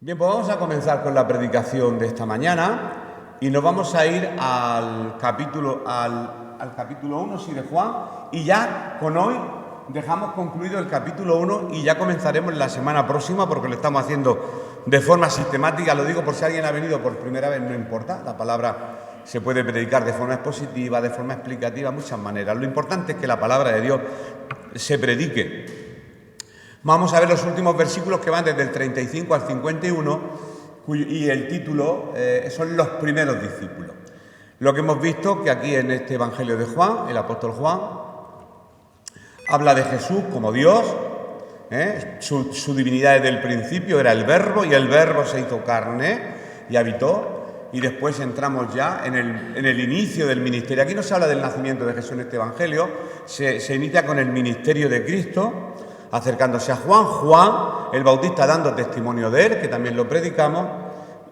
Bien, pues vamos a comenzar con la predicación de esta mañana y nos vamos a ir al capítulo 1, sí, de Juan, y ya con hoy dejamos concluido el capítulo 1 y ya comenzaremos la semana próxima porque lo estamos haciendo de forma sistemática. Lo digo por si alguien ha venido por primera vez, no importa, la palabra se puede predicar de forma expositiva, de forma explicativa, muchas maneras. Lo importante es que la palabra de Dios se predique. Vamos a ver los últimos versículos que van desde el 35 al 51 y el título son los primeros discípulos. Lo que hemos visto que aquí en este Evangelio de Juan, el apóstol Juan, habla de Jesús como Dios, su divinidad desde el principio era el Verbo y el Verbo se hizo carne y habitó. Y después entramos ya en el inicio del ministerio. Aquí no se habla del nacimiento de Jesús en este Evangelio, se inicia con el ministerio de Cristo, acercándose a Juan el Bautista dando testimonio de él, que también lo predicamos,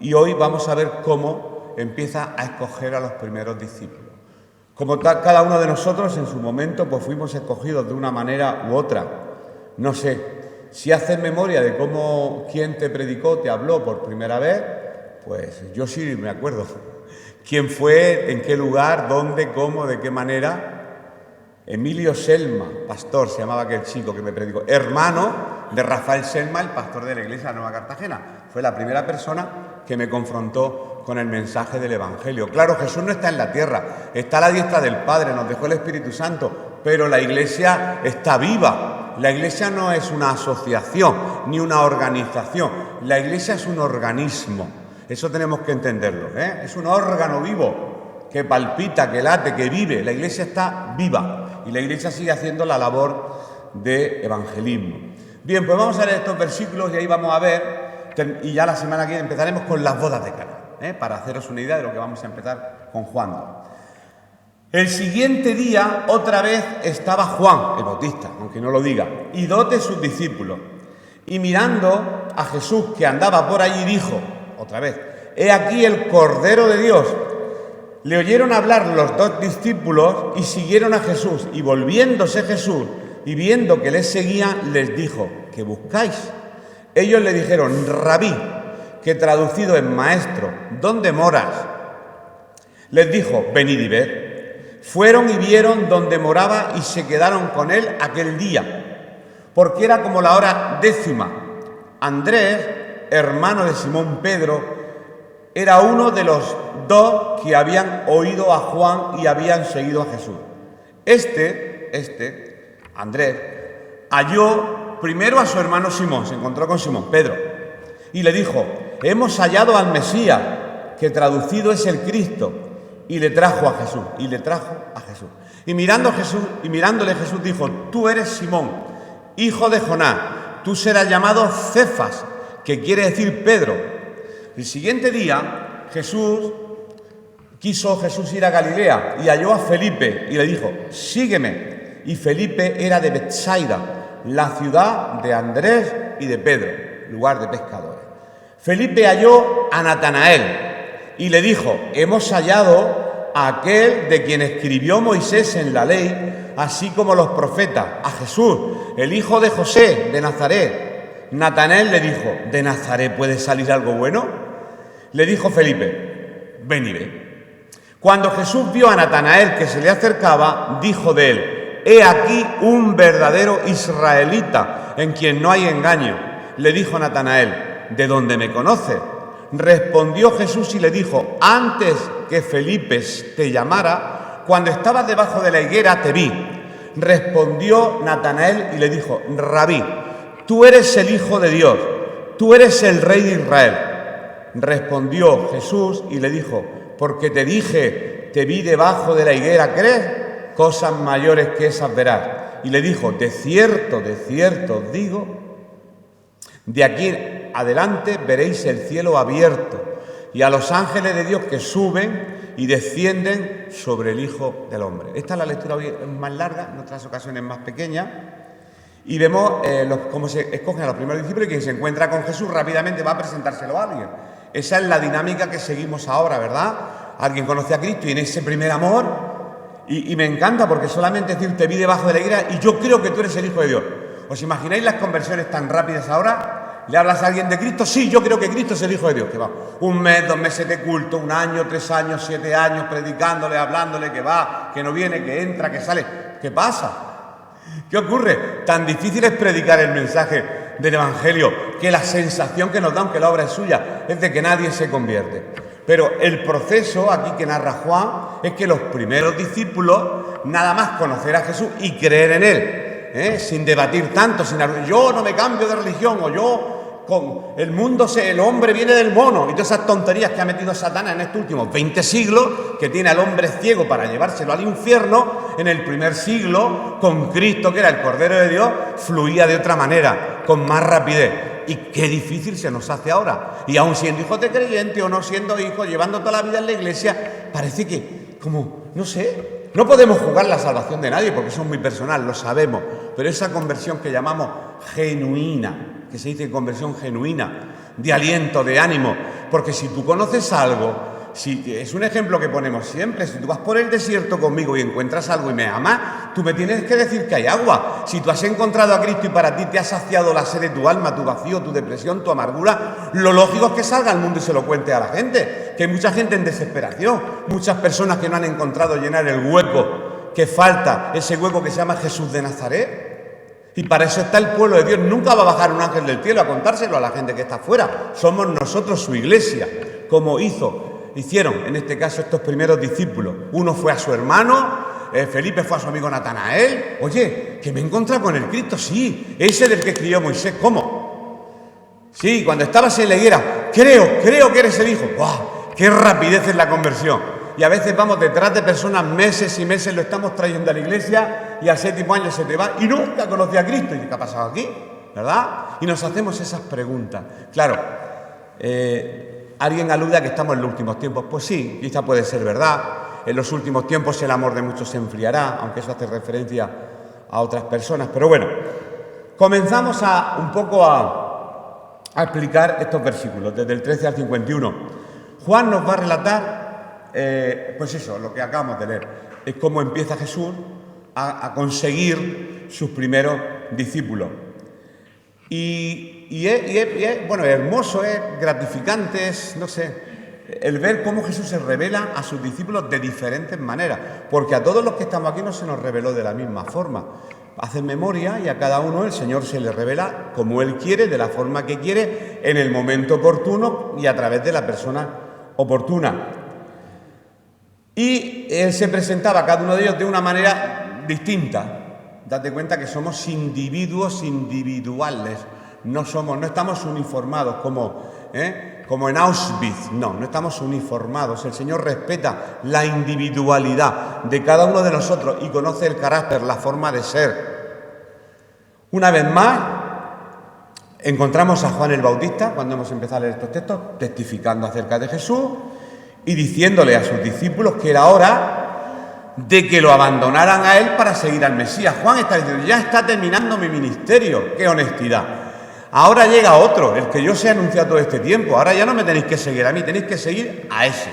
y hoy vamos a ver cómo empieza a escoger a los primeros discípulos. Como cada uno de nosotros en su momento pues fuimos escogidos de una manera u otra. No sé, si haces memoria de quién te predicó, te habló por primera vez, pues yo sí me acuerdo. ¿Quién fue? ¿En qué lugar? ¿Dónde? ¿Cómo? ¿De qué manera? Emilio Selma, pastor, se llamaba aquel chico que me predicó, hermano de Rafael Selma, el pastor de la iglesia de Nueva Cartagena. Fue la primera persona que me confrontó con el mensaje del Evangelio. Claro, Jesús no está en la tierra, está a la diestra del Padre, nos dejó el Espíritu Santo, pero la iglesia está viva. La iglesia no es una asociación ni una organización, la iglesia es un organismo. Eso tenemos que entenderlo, Es un órgano vivo que palpita, que late, que vive. La iglesia está viva y la iglesia sigue haciendo la labor de evangelismo. Bien, pues vamos a leer estos versículos y ahí vamos a ver, y ya la semana que viene empezaremos con las bodas de Caná, para haceros una idea de lo que vamos a empezar con Juan. El siguiente día otra vez estaba Juan, el Bautista, aunque no lo diga, y dos de sus discípulos, y mirando a Jesús que andaba por allí dijo, otra vez, he aquí el Cordero de Dios. Le oyeron hablar los dos discípulos y siguieron a Jesús, y volviéndose Jesús y viendo que les seguían, les dijo, ¿qué buscáis? Ellos le dijeron, Rabí, que traducido en maestro, ¿dónde moras? Les dijo, venid y ved. Fueron y vieron donde moraba y se quedaron con él aquel día, porque era como la hora 10:00. Andrés, hermano de Simón Pedro, era uno de los dos que habían oído a Juan y habían seguido a Jesús. Andrés, halló primero a su hermano Simón, se encontró con Simón Pedro, y le dijo, hemos hallado al Mesías, que traducido es el Cristo, y le trajo a Jesús, Y mirándole Jesús dijo, tú eres Simón, hijo de Jonás, tú serás llamado Cefas, que quiere decir Pedro. El siguiente día quiso Jesús ir a Galilea y halló a Felipe y le dijo, sígueme. Y Felipe era de Betsaida, la ciudad de Andrés y de Pedro, lugar de pescadores. Felipe halló a Natanael y le dijo, hemos hallado a aquel de quien escribió Moisés en la ley, así como los profetas, a Jesús, el hijo de José de Nazaret. Natanael le dijo, ¿de Nazaret puede salir algo bueno? Le dijo Felipe, ven y ve. Cuando Jesús vio a Natanael que se le acercaba, dijo de él, he aquí un verdadero israelita en quien no hay engaño. Le dijo Natanael, ¿de dónde me conoces? Respondió Jesús y le dijo, antes que Felipe te llamara, cuando estabas debajo de la higuera te vi. Respondió Natanael y le dijo, Rabí, tú eres el Hijo de Dios, tú eres el Rey de Israel. Respondió Jesús y le dijo, porque te dije, te vi debajo de la higuera, ¿crees? Cosas mayores que esas verás. Y le dijo, de cierto os digo, de aquí adelante veréis el cielo abierto y a los ángeles de Dios que suben y descienden sobre el Hijo del Hombre. Esta es la lectura más larga, en otras ocasiones más pequeña, y vemos cómo se escogen a los primeros discípulos y quien se encuentra con Jesús rápidamente va a presentárselo a alguien. Esa es la dinámica que seguimos ahora, ¿verdad? Alguien conoce a Cristo y en ese primer amor, y me encanta porque solamente decir te vi debajo de la higuera y yo creo que tú eres el Hijo de Dios. ¿Os imagináis las conversiones tan rápidas ahora? ¿Le hablas a alguien de Cristo? Sí, yo creo que Cristo es el Hijo de Dios. Que va 1 mes, 2 meses de culto, 1 año, 3 años, 7 años, predicándole, hablándole, que va, que no viene, que entra, que sale. ¿Qué pasa? ¿Qué ocurre? Tan difícil es predicar el mensaje del Evangelio que la sensación que nos da, aunque la obra es suya, es de que nadie se convierte. Pero el proceso aquí que narra Juan es que los primeros discípulos, nada más conocer a Jesús y creer en Él, sin debatir tanto, yo no me cambio de religión, o yo, el hombre viene del mono, y todas esas tonterías que ha metido Satanás en estos últimos 20 siglos, que tiene al hombre ciego para llevárselo al infierno. En el primer siglo, con Cristo, que era el Cordero de Dios, fluía de otra manera, con más rapidez. Y qué difícil se nos hace ahora. Y aun siendo hijos de creyente o no siendo hijos, llevando toda la vida en la iglesia, parece que, no sé, no podemos jugar la salvación de nadie porque eso es muy personal, lo sabemos. Pero esa conversión que llamamos genuina, que se dice conversión genuina, de aliento, de ánimo, porque si tú conoces algo, es un ejemplo que ponemos siempre, si tú vas por el desierto conmigo y encuentras algo y me amas, tú me tienes que decir que hay agua. Si tú has encontrado a Cristo y para ti te ha saciado la sed de tu alma, tu vacío, tu depresión, tu amargura, lo lógico es que salga al mundo y se lo cuente a la gente, que hay mucha gente en desesperación, muchas personas que no han encontrado llenar el hueco que falta, ese hueco que se llama Jesús de Nazaret. Y para eso está el pueblo de Dios. Nunca va a bajar un ángel del cielo a contárselo a la gente que está afuera. Somos nosotros su iglesia, como hicieron en este caso estos primeros discípulos. Uno fue a su hermano, Felipe fue a su amigo Natanael. Oye, que me he encontrado con el Cristo, sí, ese del que escribió Moisés. ¿Cómo? Sí, cuando estabas en la higuera, creo que eres el Hijo. ¡Guau! ¡Qué rapidez es la conversión! Y a veces vamos detrás de personas meses y meses, lo estamos trayendo a la iglesia y al 7º año se te va y nunca conocí a Cristo. ¿Y qué ha pasado aquí? ¿Verdad? Y nos hacemos esas preguntas. Claro, alguien alude a que estamos en los últimos tiempos. Pues sí, quizá puede ser verdad. En los últimos tiempos el amor de muchos se enfriará, aunque eso hace referencia a otras personas. Pero bueno, comenzamos un poco a explicar estos versículos, desde el 13 al 51. Juan nos va a relatar pues eso, lo que acabamos de leer, es cómo empieza Jesús a conseguir sus primeros discípulos. Y es bueno, es hermoso, es gratificante, no sé, el ver cómo Jesús se revela a sus discípulos de diferentes maneras, porque a todos los que estamos aquí no se nos reveló de la misma forma. Hacen memoria y a cada uno el Señor se le revela como Él quiere, de la forma que quiere, en el momento oportuno y a través de la persona oportuna. Y Él se presentaba a cada uno de ellos de una manera distinta. Date cuenta que somos individuos individuales. No estamos uniformados como en Auschwitz. No estamos uniformados. El Señor respeta la individualidad de cada uno de nosotros y conoce el carácter, la forma de ser. Una vez más, encontramos a Juan el Bautista, cuando hemos empezado a leer estos textos, testificando acerca de Jesús y diciéndole a sus discípulos que era hora de que lo abandonaran a él para seguir al Mesías. Juan está diciendo, ya está terminando mi ministerio. ¡Qué honestidad! Ahora llega otro, el que yo os he anunciado todo este tiempo. Ahora ya no me tenéis que seguir a mí, tenéis que seguir a ese.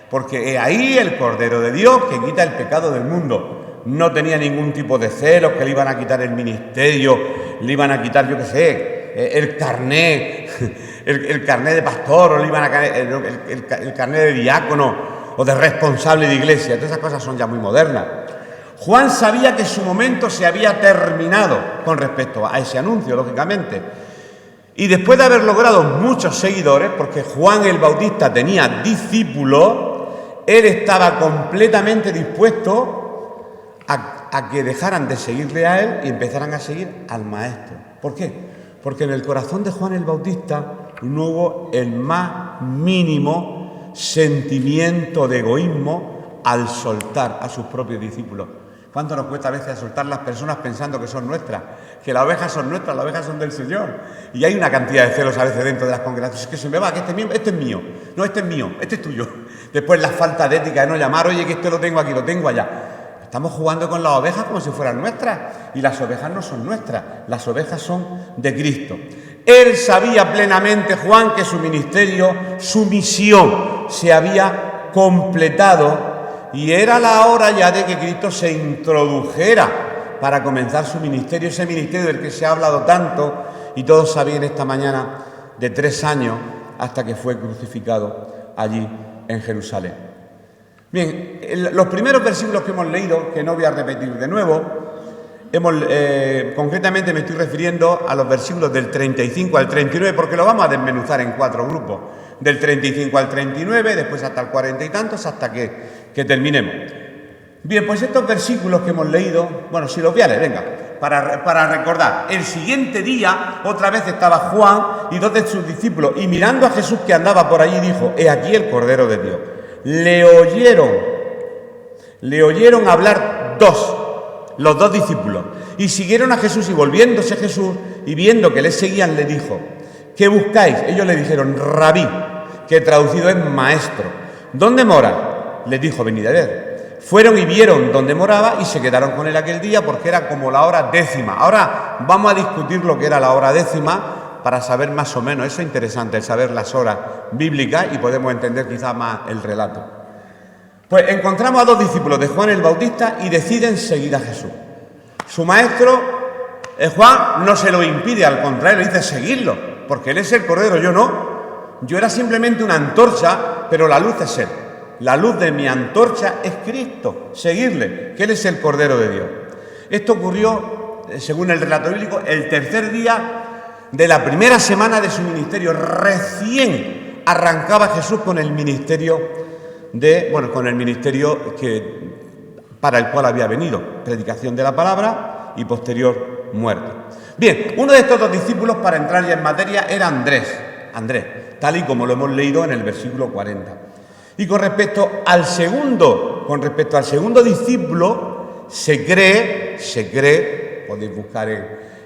Porque es ahí el Cordero de Dios que quita el pecado del mundo. No tenía ningún tipo de celos, que le iban a quitar el ministerio, le iban a quitar, yo qué sé, el carné, el carné de pastor, o le iban a el carné de diácono o de responsable de iglesia. Todas esas cosas son ya muy modernas. Juan sabía que su momento se había terminado con respecto a ese anuncio, lógicamente. Y después de haber logrado muchos seguidores, porque Juan el Bautista tenía discípulos, él estaba completamente dispuesto a que dejaran de seguirle a él y empezaran a seguir al Maestro. ¿Por qué? Porque en el corazón de Juan el Bautista no hubo el más mínimo sentimiento de egoísmo al soltar a sus propios discípulos. ¿Cuánto nos cuesta a veces soltar las personas pensando que son nuestras? Que las ovejas son nuestras, las ovejas son del Señor. Y hay una cantidad de celos a veces dentro de las congregaciones. Es que se me va, que este es mío. No, este es mío, este es tuyo. Después la falta de ética de no llamar, oye, que este lo tengo aquí, lo tengo allá. Estamos jugando con las ovejas como si fueran nuestras. Y las ovejas no son nuestras, las ovejas son de Cristo. Él sabía plenamente, Juan, que su ministerio, su misión se había completado. Y era la hora ya de que Cristo se introdujera para comenzar su ministerio, ese ministerio del que se ha hablado tanto y todos sabían esta mañana de 3 años hasta que fue crucificado allí en Jerusalén. Bien, los primeros versículos que hemos leído, que no voy a repetir de nuevo, concretamente me estoy refiriendo a los versículos del 35 al 39, porque lo vamos a desmenuzar en 4 grupos, del 35 al 39, después hasta el 40 y tantos, hasta que terminemos. Bien, pues estos versículos que hemos leído, bueno, si los voy a leer, venga, para recordar. El siguiente día, otra vez estaba Juan y 2 de sus discípulos, y mirando a Jesús que andaba por allí, dijo: he aquí el Cordero de Dios. Le oyeron hablar los 2 discípulos, y siguieron a Jesús, y volviéndose Jesús y viendo que les seguían, le dijo: ¿qué buscáis? Ellos le dijeron: Rabí, que traducido es maestro. ¿Dónde mora? Les dijo: venid a ver. Fueron y vieron dónde moraba y se quedaron con él aquel día, porque era como la hora 10ª. Ahora vamos a discutir lo que era la hora 10ª para saber más o menos. Eso es interesante, el saber las horas bíblicas, y podemos entender quizás más el relato. Pues encontramos a 2 discípulos de Juan el Bautista y deciden seguir a Jesús. Su maestro, Juan, no se lo impide, al contrario, le dice: seguidlo, porque él es el Cordero, yo no. Yo era simplemente una antorcha, pero la luz es él. La luz de mi antorcha es Cristo, seguirle, que él es el Cordero de Dios. Esto ocurrió, según el relato bíblico, el 3er día de la primera semana de su ministerio. Recién arrancaba Jesús con el ministerio para el cual había venido: predicación de la palabra y posterior muerte. Bien, uno de estos 2 discípulos, para entrar ya en materia, era Andrés, tal y como lo hemos leído en el versículo 40. Y con respecto al segundo discípulo, se cree, podéis buscar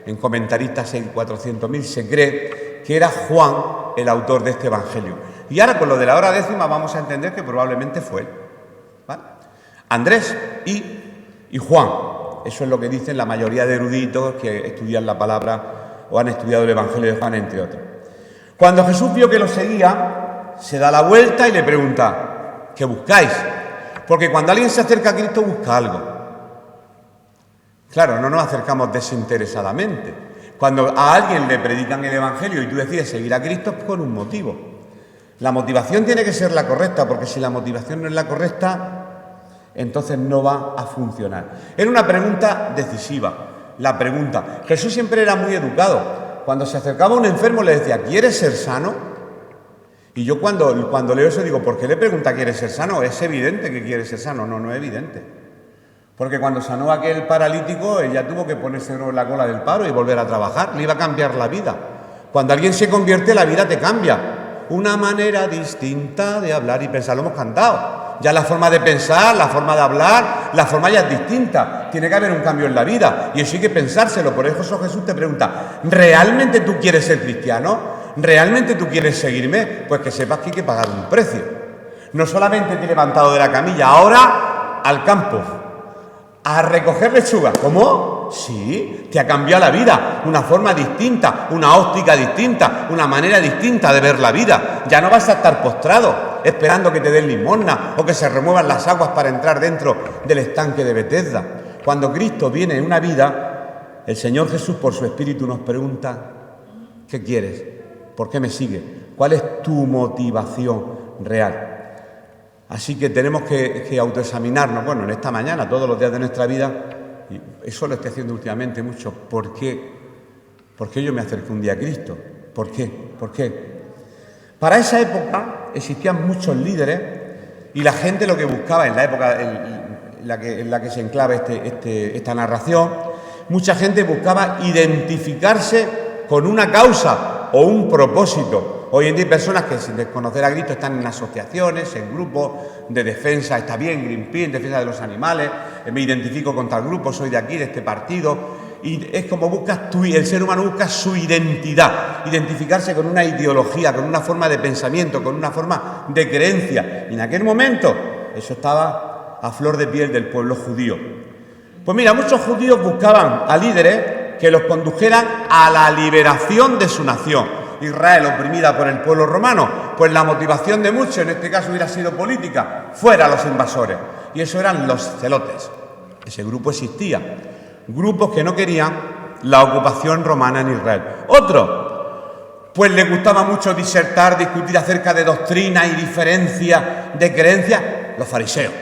en comentaristas, en 400.000, se cree que era Juan el autor de este evangelio. Y ahora, con lo de la hora 10ª, vamos a entender que probablemente fue él, ¿vale? Andrés y Juan. Eso es lo que dicen la mayoría de eruditos que estudian la palabra o han estudiado el evangelio de Juan, entre otros. Cuando Jesús vio que lo seguía, se da la vuelta y le pregunta: ¿qué buscáis? Porque cuando alguien se acerca a Cristo, busca algo. Claro, no nos acercamos desinteresadamente. Cuando a alguien le predican el evangelio y tú decides seguir a Cristo, es por un motivo. La motivación tiene que ser la correcta, porque si la motivación no es la correcta, entonces no va a funcionar. Era una pregunta decisiva, la pregunta. Jesús siempre era muy educado. Cuando se acercaba a un enfermo le decía: ¿quieres ser sano? Y yo cuando leo eso digo: ¿por qué le pregunta ¿quieres ser sano? Es evidente que quiere ser sano. No es evidente. Porque cuando sanó a aquel paralítico, ella tuvo que ponerse en la cola del paro y volver a trabajar. Le iba a cambiar la vida. Cuando alguien se convierte, la vida te cambia. Una manera distinta de hablar y pensar. Lo hemos cantado. Ya la forma de pensar, la forma de hablar, la forma ya es distinta. Tiene que haber un cambio en la vida. Y eso hay que pensárselo. Por eso Jesús te pregunta: ¿realmente tú quieres ser cristiano? ¿Realmente tú quieres seguirme? Pues que sepas que hay que pagar un precio. No solamente te he levantado de la camilla, ahora al campo, a recoger lechuga. ¿Cómo? Sí, te ha cambiado la vida, una forma distinta, una óptica distinta, una manera distinta de ver la vida. Ya no vas a estar postrado esperando que te den limosna o que se remuevan las aguas para entrar dentro del estanque de Betesda. Cuando Cristo viene en una vida, el Señor Jesús, por su Espíritu, nos pregunta: ¿qué quieres? ¿Por qué me sigues? ¿Cuál es tu motivación real? Así que tenemos que autoexaminarnos, bueno, en esta mañana, todos los días de nuestra vida, y eso lo estoy haciendo últimamente mucho. ¿Por qué yo me acerqué un día a Cristo? ¿Por qué? Para esa época existían muchos líderes y la gente lo que buscaba en la época en la que se enclava esta narración, mucha gente buscaba identificarse con una causa o un propósito. Hoy en día hay personas que, sin desconocer a Cristo, están en asociaciones, en grupos de defensa, está bien, Greenpeace, en defensa de los animales, me identifico con tal grupo, soy de aquí, de este partido, y es como el ser humano busca su identidad, identificarse con una ideología, con una forma de pensamiento, con una forma de creencia. Y en aquel momento eso estaba a flor de piel del pueblo judío. Pues mira, muchos judíos buscaban a líderes que los condujeran a la liberación de su nación. Israel oprimida por el pueblo romano, pues la motivación de muchos, en este caso hubiera sido política, fuera los invasores. Y eso eran los celotes. Ese grupo existía. Grupos que no querían la ocupación romana en Israel. Otro, pues le gustaba mucho disertar, discutir acerca de doctrina y diferencias de creencias, los fariseos.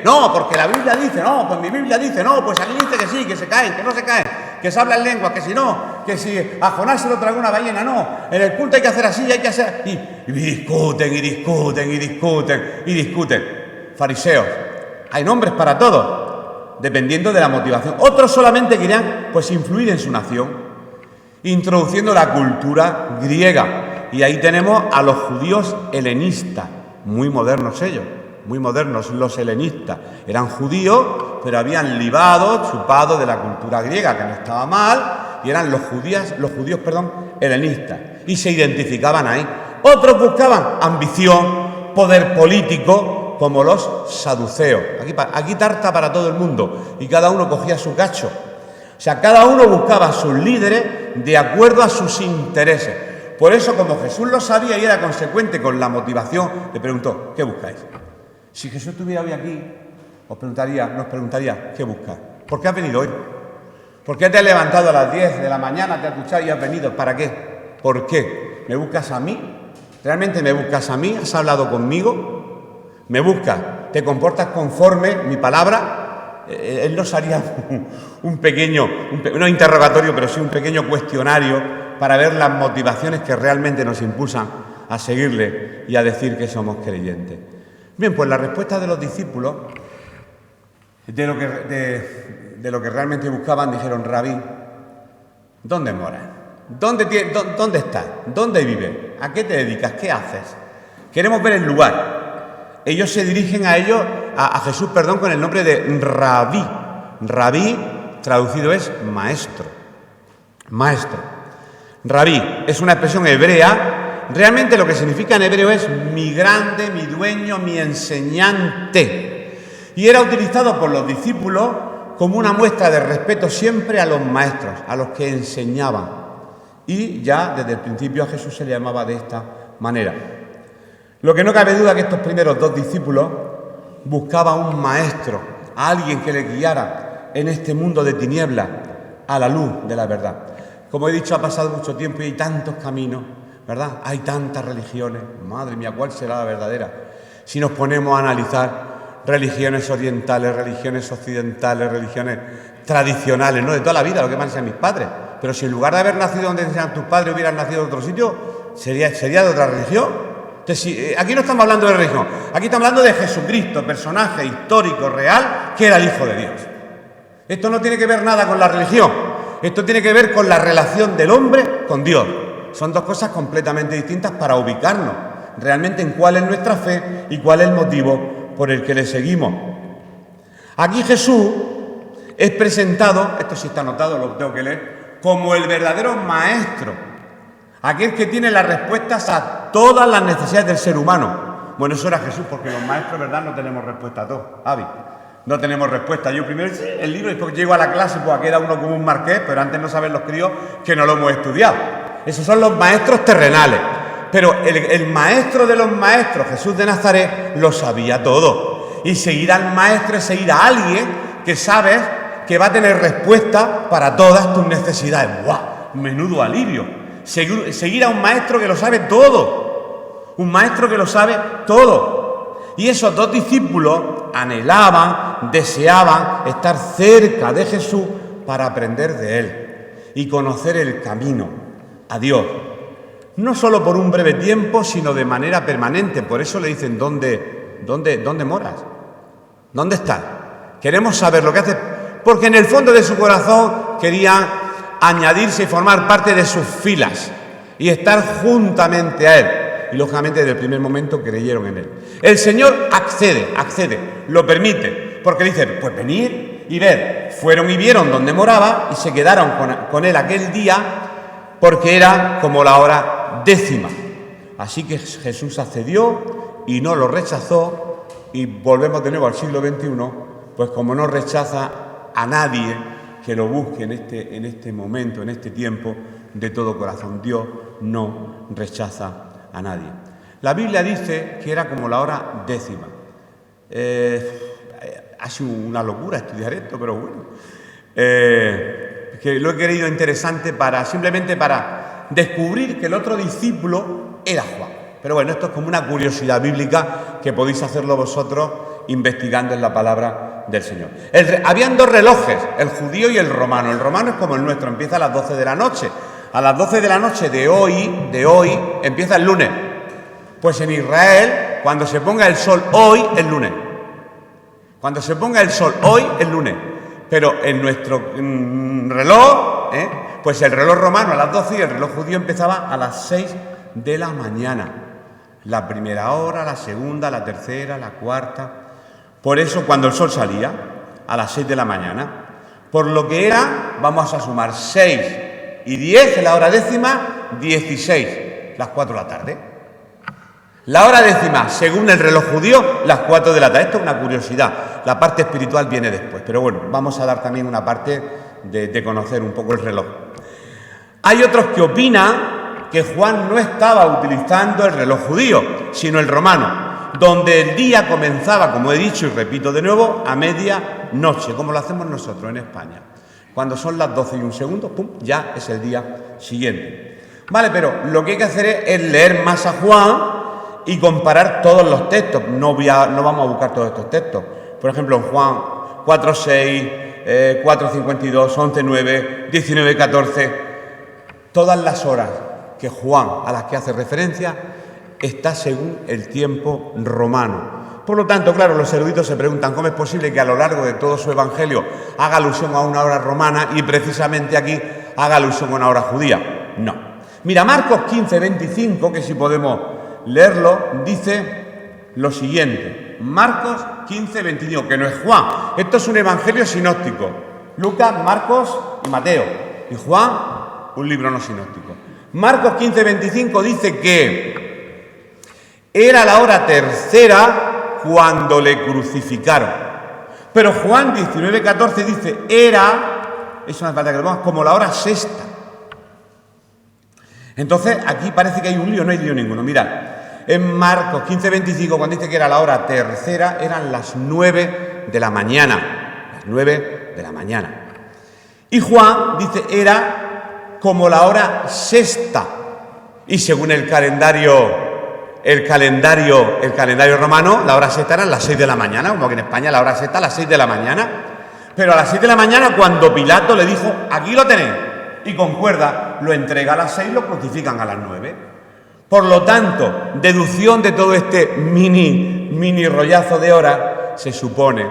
No, porque la Biblia dice, no, pues mi Biblia dice, no, pues aquí dice que sí, que se caen, que no se caen, que se hablan lenguas, que si no, que si a Jonás se lo tragó una ballena, no, en el culto hay que hacer así, hay que hacer... Y discuten, y discuten, y discuten, y discuten. Fariseos, hay nombres para todos, dependiendo de la motivación. Otros solamente querían, pues, influir en su nación, introduciendo la cultura griega. Y ahí tenemos a los judíos helenistas, muy modernos ellos. Muy modernos, los helenistas. Eran judíos, pero habían libado, chupado de la cultura griega, que no estaba mal, y eran los judíos, helenistas. Y se identificaban ahí. Otros buscaban ambición, poder político, como los saduceos. Aquí tarta para todo el mundo, y cada uno cogía su cacho. O sea, cada uno buscaba a sus líderes de acuerdo a sus intereses. Por eso, como Jesús lo sabía y era consecuente con la motivación, le preguntó, ¿qué buscáis? Si Jesús estuviera hoy aquí, nos preguntaría, ¿qué buscas? ¿Por qué has venido hoy? ¿Por qué te has levantado a las 10 de la mañana, te has duchado y has venido? ¿Para qué? ¿Por qué? ¿Me buscas a mí? ¿Realmente me buscas a mí? ¿Has hablado conmigo? ¿Me buscas? ¿Te comportas conforme mi palabra? Él nos haría un pequeño, no interrogatorio, pero sí un pequeño cuestionario para ver las motivaciones que realmente nos impulsan a seguirle y a decir que somos creyentes. Bien, pues la respuesta de los discípulos, de lo que realmente buscaban, dijeron, Rabí, ¿dónde moras? ¿Dónde estás? ¿Dónde vives? ¿A qué te dedicas? ¿Qué haces? Queremos ver el lugar. Ellos se dirigen a Jesús, con el nombre de Rabí. Rabí, traducido es maestro. Maestro. Rabí es una expresión hebrea. Realmente lo que significa en hebreo es mi grande, mi dueño, mi enseñante. Y era utilizado por los discípulos como una muestra de respeto siempre a los maestros, a los que enseñaban. Y ya desde el principio a Jesús se le llamaba de esta manera. Lo que no cabe duda es que estos primeros dos discípulos buscaban un maestro, a alguien que les guiara en este mundo de tinieblas a la luz de la verdad. Como he dicho, ha pasado mucho tiempo y hay tantos caminos, ¿verdad? Hay tantas religiones. Madre mía, ¿cuál será la verdadera? Si nos ponemos a analizar religiones orientales, religiones occidentales, religiones tradicionales, ¿no? De toda la vida, lo que me enseñan mis padres. Pero si en lugar de haber nacido donde enseñan tus padres hubieran nacido en otro sitio, sería de otra religión. Entonces, aquí no estamos hablando de religión, aquí estamos hablando de Jesucristo, personaje histórico, real, que era el Hijo de Dios. Esto no tiene que ver nada con la religión, esto tiene que ver con la relación del hombre con Dios. Son dos cosas completamente distintas para ubicarnos realmente en cuál es nuestra fe y cuál es el motivo por el que le seguimos. Aquí Jesús es presentado, esto sí está anotado, lo tengo que leer, como el verdadero maestro, aquel que tiene las respuestas a todas las necesidades del ser humano. Bueno, eso era Jesús, porque los maestros, ¿verdad?, no tenemos respuesta a todo. Avi, no tenemos respuesta. Yo primero, sí, el libro, después llego a la clase, pues queda uno como un marqués, pero antes no saben los críos que no lo hemos estudiado. Esos son los maestros terrenales. Pero el maestro de los maestros, Jesús de Nazaret, lo sabía todo. Y seguir al maestro es seguir a alguien que sabes que va a tener respuesta para todas tus necesidades. ¡Guau! Menudo alivio. Seguir a un maestro que lo sabe todo. Un maestro que lo sabe todo. Y esos dos discípulos anhelaban, deseaban estar cerca de Jesús para aprender de él y conocer el camino a Dios. No solo por un breve tiempo, sino de manera permanente. Por eso le dicen, ¿dónde moras? ¿Dónde estás? Queremos saber lo que haces. Porque en el fondo de su corazón querían añadirse y formar parte de sus filas y estar juntamente a él. Y lógicamente desde el primer momento creyeron en él. El Señor accede, lo permite, porque dice, pues venid y ver. Fueron y vieron dónde moraba y se quedaron con él aquel día porque era como la hora 10. Así que Jesús accedió y no lo rechazó, y volvemos de nuevo al siglo XXI, pues como no rechaza a nadie que lo busque en este momento, en este tiempo, de todo corazón. Dios no rechaza a nadie. La Biblia dice que era como la hora 10. Ha sido una locura estudiar esto, pero bueno. que lo he querido interesante simplemente para descubrir que el otro discípulo era Juan. Pero bueno, esto es como una curiosidad bíblica que podéis hacerlo vosotros investigando en la palabra del Señor. Habían dos relojes, el judío y el romano. El romano es como el nuestro, empieza a las 12 de la noche. A las 12 de la noche de hoy, empieza el lunes. Pues en Israel, cuando se ponga el sol hoy, es lunes. Cuando se ponga el sol hoy, es lunes. Pero en nuestro reloj, pues el reloj romano a las 12 y el reloj judío empezaba a las 6 de la mañana. La primera hora, la segunda, la tercera, la cuarta. Por eso cuando el sol salía, a las 6 de la mañana. Por lo que era, vamos a sumar 6 y 10, en la hora décima, 16, las 4 de la tarde. La hora décima, según el reloj judío, las 4 de la tarde. Esto es una curiosidad. La parte espiritual viene después. Pero bueno, vamos a dar también una parte de conocer un poco el reloj. Hay otros que opinan que Juan no estaba utilizando el reloj judío, sino el romano, donde el día comenzaba, como he dicho y repito de nuevo, a medianoche, como lo hacemos nosotros en España. Cuando son las 12 y un segundo, ¡pum!, ya es el día siguiente. Vale, pero lo que hay que hacer es leer más a Juan y comparar todos los textos. No vamos a buscar todos estos textos. Por ejemplo, en Juan 4:6, 4:52, 11:9, 19:14, todas las horas que Juan a las que hace referencia está según el tiempo romano. Por lo tanto, claro, los eruditos se preguntan cómo es posible que a lo largo de todo su evangelio haga alusión a una hora romana y precisamente aquí haga alusión a una hora judía. No. Mira, Marcos 15:25, que si podemos leerlo, dice lo siguiente. Marcos 15:25, que no es Juan. Esto es un evangelio sinóptico. Lucas, Marcos y Mateo. Y Juan, un libro no sinóptico. Marcos 15:25 dice que era la hora tercera cuando le crucificaron. Pero Juan 19:14 dice eso no hace falta que lo pongas, como la hora sexta. Entonces aquí parece que hay un lío, no hay lío ninguno. Mirad, en Marcos 15:25 cuando dice que era la hora tercera eran las 9 de la mañana. Las 9 de la mañana. Y Juan dice era como la hora sexta, y según el calendario romano, la hora sexta era las 6 de la mañana, como que en España la hora sexta a las 6 de la mañana, pero a las 6 de la mañana cuando Pilato le dijo, aquí lo tenéis, y concuerda, lo entrega a las 6, lo crucifican a las 9. Por lo tanto, deducción de todo este mini rollazo de horas, se supone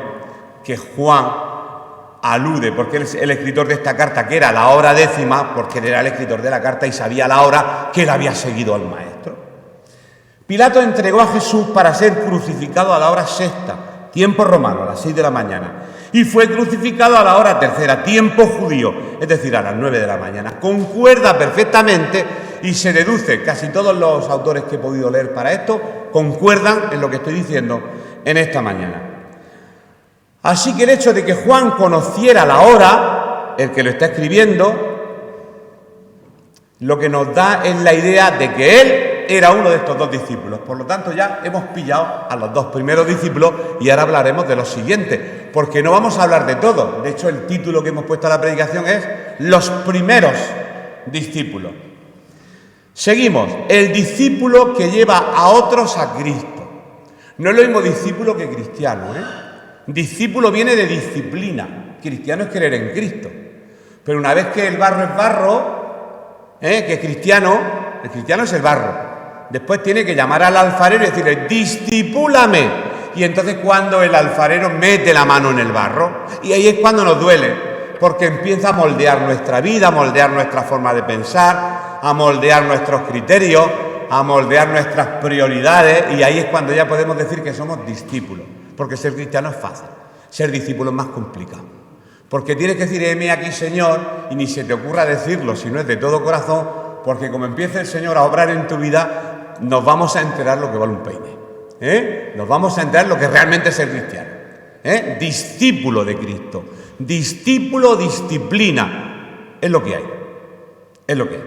que Juan alude, porque él es el escritor de esta carta, que era la hora décima, porque él era el escritor de la carta y sabía la hora que él había seguido al maestro. Pilato entregó a Jesús para ser crucificado a la hora sexta, tiempo romano, a las 6 de la mañana, y fue crucificado a la hora tercera, tiempo judío, es decir, a las 9 de la mañana. Concuerda perfectamente y se deduce, casi todos los autores que he podido leer para esto, concuerdan en lo que estoy diciendo en esta mañana. Así que el hecho de que Juan conociera la hora, el que lo está escribiendo, lo que nos da es la idea de que él era uno de estos dos discípulos. Por lo tanto, ya hemos pillado a los dos primeros discípulos y ahora hablaremos de los siguientes, porque no vamos a hablar de todo. De hecho, el título que hemos puesto a la predicación es Los primeros discípulos. Seguimos, el discípulo que lleva a otros a Cristo. No es lo mismo discípulo que cristiano, Discípulo viene de disciplina. Cristiano es creer en Cristo. Pero una vez que el barro es barro, que es cristiano, el cristiano es el barro. Después tiene que llamar al alfarero y decirle, discípulame. Y entonces cuando el alfarero mete la mano en el barro, y ahí es cuando nos duele, porque empieza a moldear nuestra vida, a moldear nuestra forma de pensar, a moldear nuestros criterios, a moldear nuestras prioridades, y ahí es cuando ya podemos decir que somos discípulos. Porque ser cristiano es fácil, ser discípulo es más complicado. Porque tienes que decir, heme aquí, Señor, y ni se te ocurra decirlo si no es de todo corazón, porque como empiece el Señor a obrar en tu vida, nos vamos a enterar lo que vale un peine. Nos vamos a enterar lo que realmente es ser cristiano. Discípulo de Cristo, discípulo, disciplina, es lo que hay. Es lo que hay.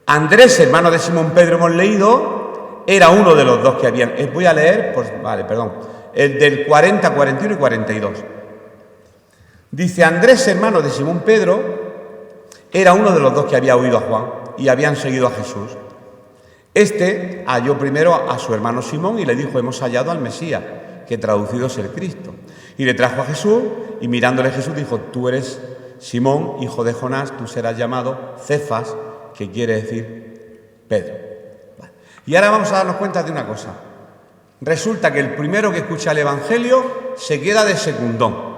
Andrés, hermano de Simón Pedro, hemos leído, era uno de los dos que habían. Voy a leer, pues vale, perdón. El del 40, 41 y 42. Dice, Andrés, hermano de Simón Pedro, era uno de los dos que había oído a Juan y habían seguido a Jesús. Este halló primero a su hermano Simón y le dijo: hemos hallado al Mesías, que traducido es el Cristo. Y le trajo a Jesús, y mirándole Jesús dijo: tú eres Simón, hijo de Jonás, tú serás llamado Cefas, que quiere decir Pedro. Vale. Y ahora vamos a darnos cuenta de una cosa. Resulta que el primero que escucha el Evangelio se queda de secundón.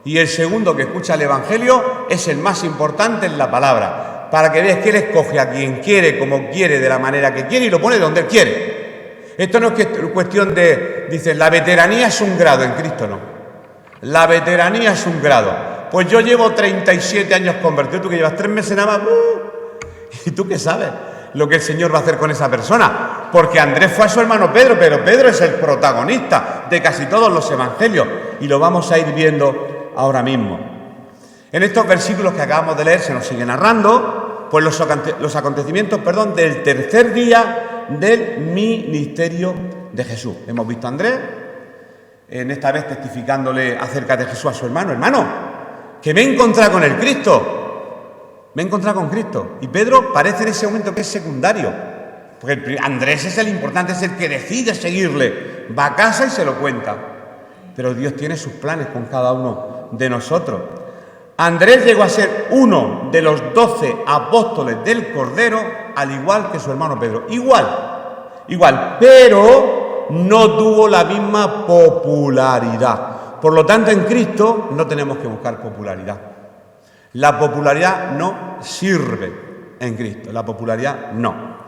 Y el segundo que escucha el Evangelio es el más importante en la palabra. Para que veas que Él escoge a quien quiere, como quiere, de la manera que quiere y lo pone donde Él quiere. Esto no es cuestión de, dicen, la veteranía es un grado, en Cristo no. La veteranía es un grado. Pues yo llevo 37 años convertido, tú que llevas 3 meses nada más. ¿Y tú qué sabes lo que el Señor va a hacer con esa persona? Porque Andrés fue a su hermano Pedro, pero Pedro es el protagonista de casi todos los evangelios. Y lo vamos a ir viendo ahora mismo. En estos versículos que acabamos de leer se nos sigue narrando pues los acontecimientos del tercer día del ministerio de Jesús. Hemos visto a Andrés, en esta vez testificándole acerca de Jesús a su hermano: hermano, que me he encontrado con el Cristo, me he encontrado con Cristo. Y Pedro parece en ese momento que es secundario, porque Andrés es el importante, es el que decide seguirle, va a casa y se lo cuenta. Pero Dios tiene sus planes con cada uno de nosotros. Andrés llegó a ser uno de los 12 apóstoles del Cordero, al igual que su hermano Pedro. Igual, pero no tuvo la misma popularidad. Por lo tanto, en Cristo no tenemos que buscar popularidad. La popularidad no sirve en Cristo. La popularidad no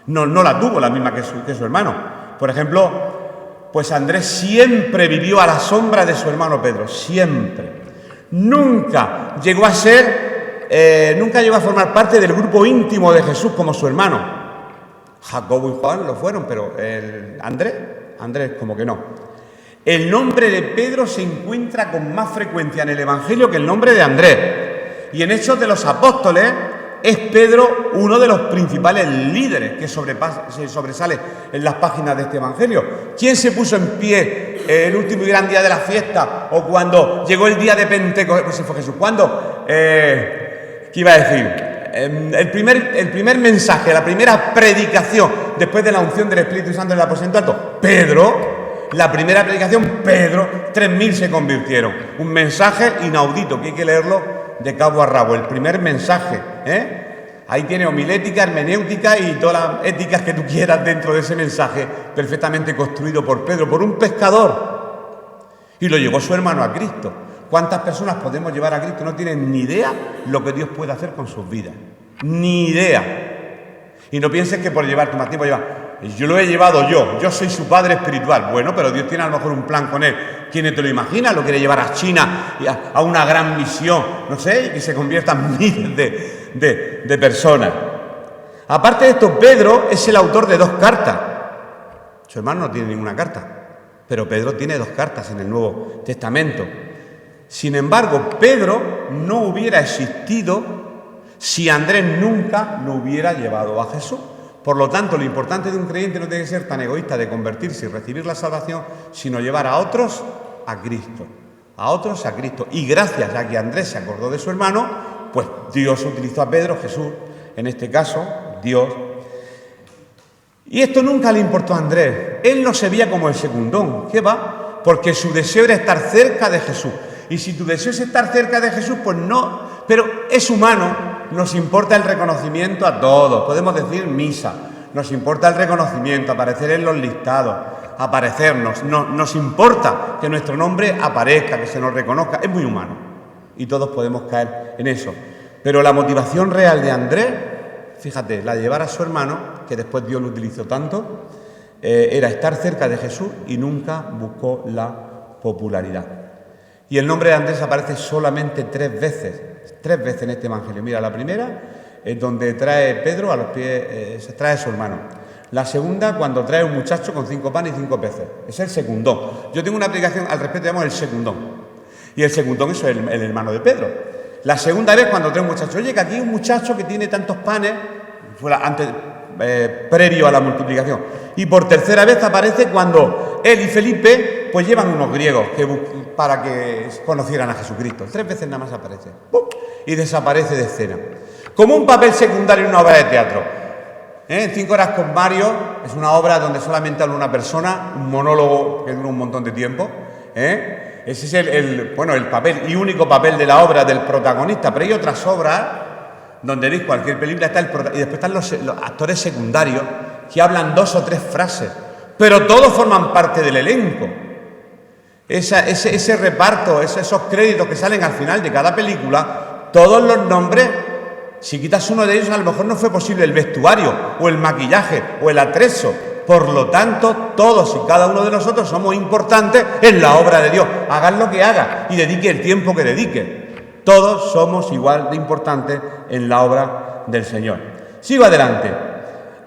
la tuvo la misma que su hermano. Por ejemplo, pues Andrés siempre vivió a la sombra de su hermano Pedro, siempre. Nunca llegó a formar parte del grupo íntimo de Jesús como su hermano. Jacobo y Juan lo fueron, pero Andrés como que no. El nombre de Pedro se encuentra con más frecuencia en el Evangelio que el nombre de Andrés. Y en Hechos de los Apóstoles es Pedro uno de los principales líderes que se sobresale en las páginas de este Evangelio. ¿Quién se puso en pie el último y gran día de la fiesta, o cuando llegó el día de Pentecostés? Pues fue Jesús. ¿Cuándo? ¿Qué iba a decir? El primer mensaje, la primera predicación después de la unción del Espíritu Santo en el aposento alto, Pedro. La primera predicación, Pedro, 3.000 se convirtieron. Un mensaje inaudito que hay que leerlo de cabo a rabo. El primer mensaje, Ahí tiene homilética, hermenéutica y todas las éticas que tú quieras dentro de ese mensaje, perfectamente construido por Pedro, por un pescador. Y lo llevó su hermano a Cristo. ¿Cuántas personas podemos llevar a Cristo? No tienen ni idea lo que Dios puede hacer con sus vidas. Ni idea. Y no pienses que por llevar tu más tiempo yo lo he llevado yo soy su padre espiritual. Bueno, pero Dios tiene a lo mejor un plan con él. ¿Quién te lo imagina? Lo quiere llevar a China a una gran misión, no sé, y que se conviertan miles de personas. Aparte de esto, Pedro es el autor de 2 cartas. Su hermano no tiene ninguna carta, pero Pedro tiene 2 cartas en el Nuevo Testamento. Sin embargo, Pedro no hubiera existido si Andrés nunca lo hubiera llevado a Jesús. Por lo tanto, lo importante de un creyente no tiene que ser tan egoísta de convertirse y recibir la salvación, sino llevar a otros a Cristo. A otros a Cristo. Y gracias a que Andrés se acordó de su hermano, pues Dios utilizó a Pedro, Jesús, en este caso, Dios. Y esto nunca le importó a Andrés. Él no se veía como el secundón. ¿Qué va? Porque su deseo era estar cerca de Jesús. Y si tu deseo es estar cerca de Jesús, pues no. Pero es humano. Nos importa el reconocimiento a todos. Podemos decir misa. Nos importa el reconocimiento, aparecer en los listados, aparecernos. Nos importa que nuestro nombre aparezca, que se nos reconozca. Es muy humano. Y todos podemos caer en eso. Pero la motivación real de Andrés, fíjate, la de llevar a su hermano, que después Dios lo utilizó tanto, era estar cerca de Jesús y nunca buscó la popularidad. Y el nombre de Andrés aparece solamente 3 veces en este Evangelio. Mira, la primera es donde trae Pedro a los pies, se trae a su hermano. La segunda, cuando trae un muchacho con 5 panes y 5 peces. Es el secundón. Yo tengo una aplicación al respecto, llamamos el secundón. Y el secundón es el hermano de Pedro. La segunda vez, cuando trae un muchacho, oye, que aquí hay un muchacho que tiene tantos panes, fue previo a la multiplicación. Y por tercera vez aparece cuando él y Felipe pues llevan unos griegos para que conocieran a Jesucristo. 3 veces nada más aparece. ¡Pum! Y desaparece de escena. Como un papel secundario en una obra de teatro. En 5 horas con Mario es una obra donde solamente habla una persona, un monólogo que dura un montón de tiempo. Ese es el papel y único papel de la obra del protagonista. Pero hay otras obras donde veis cualquier película y después están los actores secundarios que hablan 2 o 3 frases, pero todos forman parte del elenco. Ese reparto, esos créditos que salen al final de cada película, todos los nombres, si quitas uno de ellos, a lo mejor no fue posible el vestuario, o el maquillaje, o el atrezo. Por lo tanto, todos y cada uno de nosotros somos importantes en la obra de Dios. Hagan lo que haga y dedique el tiempo que dedique. Todos somos igual de importantes en la obra del Señor. Sigo adelante.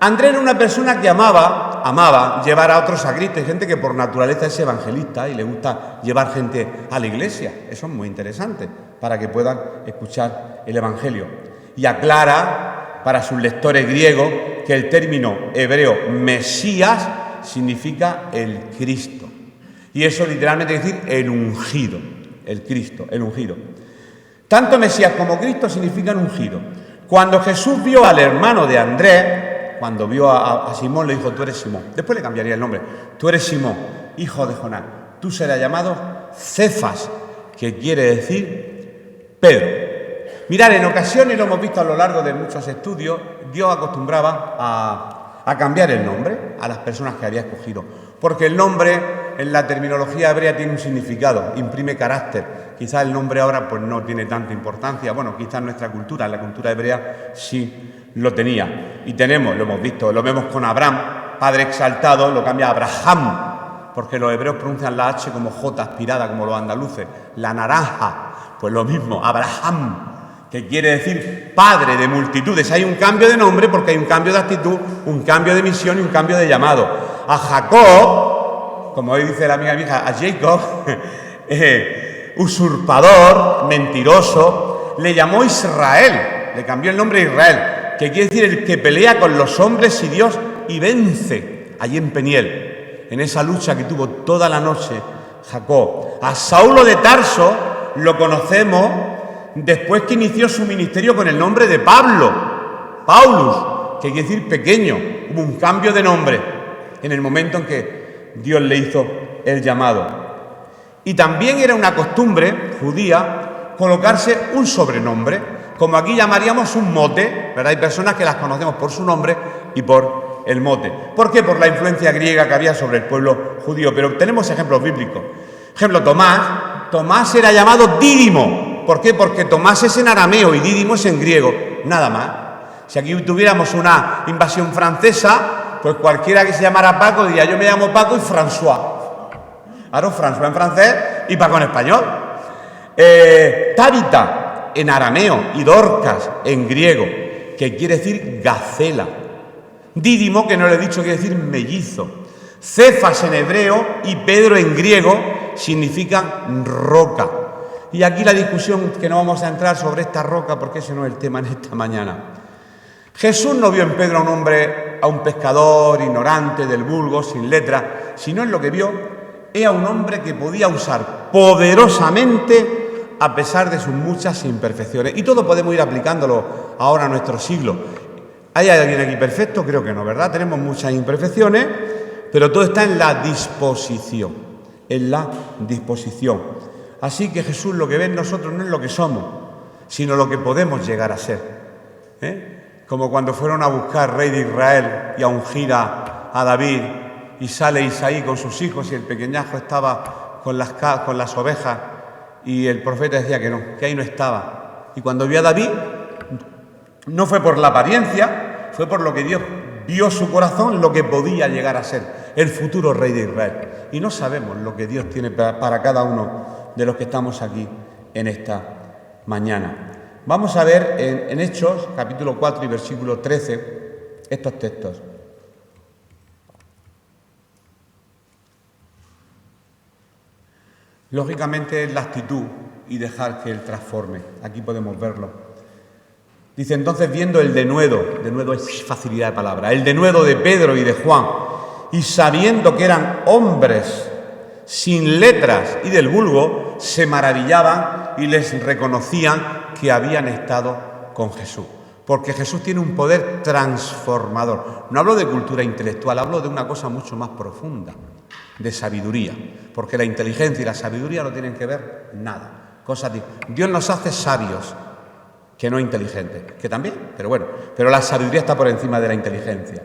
Andrés era una persona que amaba llevar a otros a Cristo. Hay gente que por naturaleza es evangelista y le gusta llevar gente a la iglesia. Eso es muy interesante para que puedan escuchar el Evangelio. Y aclara para sus lectores griegos que el término hebreo Mesías significa el Cristo. Y eso literalmente quiere decir el ungido, el Cristo, el ungido. Tanto Mesías como Cristo significan ungido. Cuando Jesús vio al hermano de Andrés, cuando vio a Simón, le dijo: tú eres Simón. Después le cambiaría el nombre. Tú eres Simón, hijo de Jonás. Tú serás llamado Cefas, que quiere decir Pedro. Mirad, en ocasiones, lo hemos visto a lo largo de muchos estudios, Dios acostumbraba a cambiar el nombre a las personas que había escogido. Porque el nombre, en la terminología hebrea, tiene un significado, imprime carácter. Quizás el nombre ahora pues no tiene tanta importancia. Bueno, quizás en nuestra cultura, en la cultura hebrea, sí lo tenía. Y lo hemos visto, lo vemos con Abraham, padre exaltado, lo cambia a Abraham, porque los hebreos pronuncian la H como J aspirada, como los andaluces. La naranja, pues lo mismo, Abraham, que quiere decir padre de multitudes. Hay un cambio de nombre porque hay un cambio de actitud, un cambio de misión y un cambio de llamado. A Jacob, como hoy dice la amiga vieja, a Jacob, usurpador, mentiroso, le llamó Israel, le cambió el nombre a Israel, que quiere decir el que pelea con los hombres y Dios y vence, allí en Peniel, en esa lucha que tuvo toda la noche Jacob. A Saulo de Tarso lo conocemos después que inició su ministerio con el nombre de Pablo, Paulus, que quiere decir pequeño. Hubo un cambio de nombre en el momento en que Dios le hizo el llamado. Y también era una costumbre judía colocarse un sobrenombre, como aquí llamaríamos un mote, ¿verdad? Hay personas que las conocemos por su nombre y por el mote. ¿Por qué? Por la influencia griega que había sobre el pueblo judío. Pero tenemos ejemplos bíblicos. Ejemplo, Tomás era llamado Dídimo. ¿Por qué? Porque Tomás es en arameo y Dídimo es en griego, nada más. Si aquí tuviéramos una invasión francesa, pues cualquiera que se llamara Paco diría: yo me llamo Paco y François. Claro, François en francés y Paco en español. Tabita en arameo y Dorcas en griego, que quiere decir gacela. Dídimo, que no le he dicho, quiere decir mellizo. Cefas en hebreo y Pedro en griego significan roca. Y aquí la discusión, que no vamos a entrar sobre esta roca porque ese no es el tema en esta mañana. Jesús no vio en Pedro a un pescador ignorante del vulgo, sin letra, sino en lo que vio era un hombre que podía usar poderosamente a pesar de sus muchas imperfecciones. Y todo podemos ir aplicándolo ahora a nuestro siglo. ¿Hay alguien aquí perfecto? Creo que no, ¿verdad? Tenemos muchas imperfecciones, pero todo está en la disposición, en la disposición. Así que Jesús lo que ve en nosotros no es lo que somos, sino lo que podemos llegar a ser. Como cuando fueron a buscar rey de Israel y a ungir a David, y sale Isaí con sus hijos y el pequeñajo estaba con las ovejas y el profeta decía que no, que ahí no estaba. Y cuando vio a David, no fue por la apariencia, fue por lo que Dios vio su corazón, lo que podía llegar a ser el futuro rey de Israel. Y no sabemos lo que Dios tiene para cada uno de los que estamos aquí en esta mañana. Vamos a ver en Hechos, capítulo 4 y versículo 13, estos textos. Lógicamente es la actitud y dejar que Él transforme. Aquí podemos verlo. Dice: entonces, viendo el denuedo es facilidad de palabra, el denuedo de Pedro y de Juan, y sabiendo que eran hombres sin letras y del vulgo, se maravillaban y les reconocían que habían estado con Jesús. porque Jesús tiene un poder transformador. No hablo de cultura intelectual, hablo de una cosa mucho más profunda, de sabiduría, porque la inteligencia y la sabiduría no tienen que ver nada. Dios nos hace sabios, que no inteligentes, que también, pero bueno, pero la sabiduría está por encima de la inteligencia.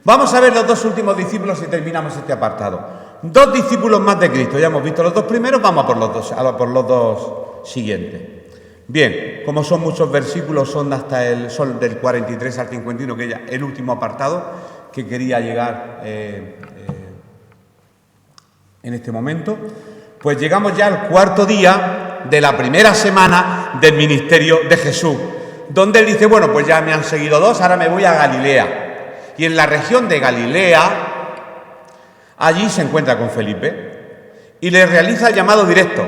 Vamos a ver los dos últimos discípulos y terminamos este apartado. Dos discípulos más de Cristo, ya hemos visto los dos primeros, vamos a por los dos siguientes. Bien, como son muchos versículos, son del 43 al 51, que es el último apartado que quería llegar en este momento, pues llegamos ya al cuarto día de la primera semana del ministerio de Jesús, donde él dice, bueno, pues ya me han seguido dos, ahora me voy a Galilea. Y en la región de Galilea, allí se encuentra con Felipe y le realiza el llamado directo.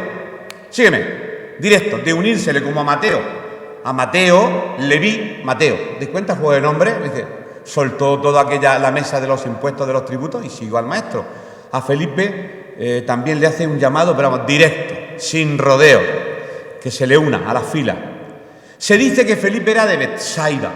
Sígueme. Directo, de unírsele como a Mateo, Leví, Mateo. ¿Te cuenta juego de nombre? Dice, soltó toda la mesa de los impuestos de los tributos y siguió al maestro. A Felipe también le hace un llamado, pero vamos, directo, sin rodeo, que se le una a la fila. Se dice que Felipe era de Betsaida,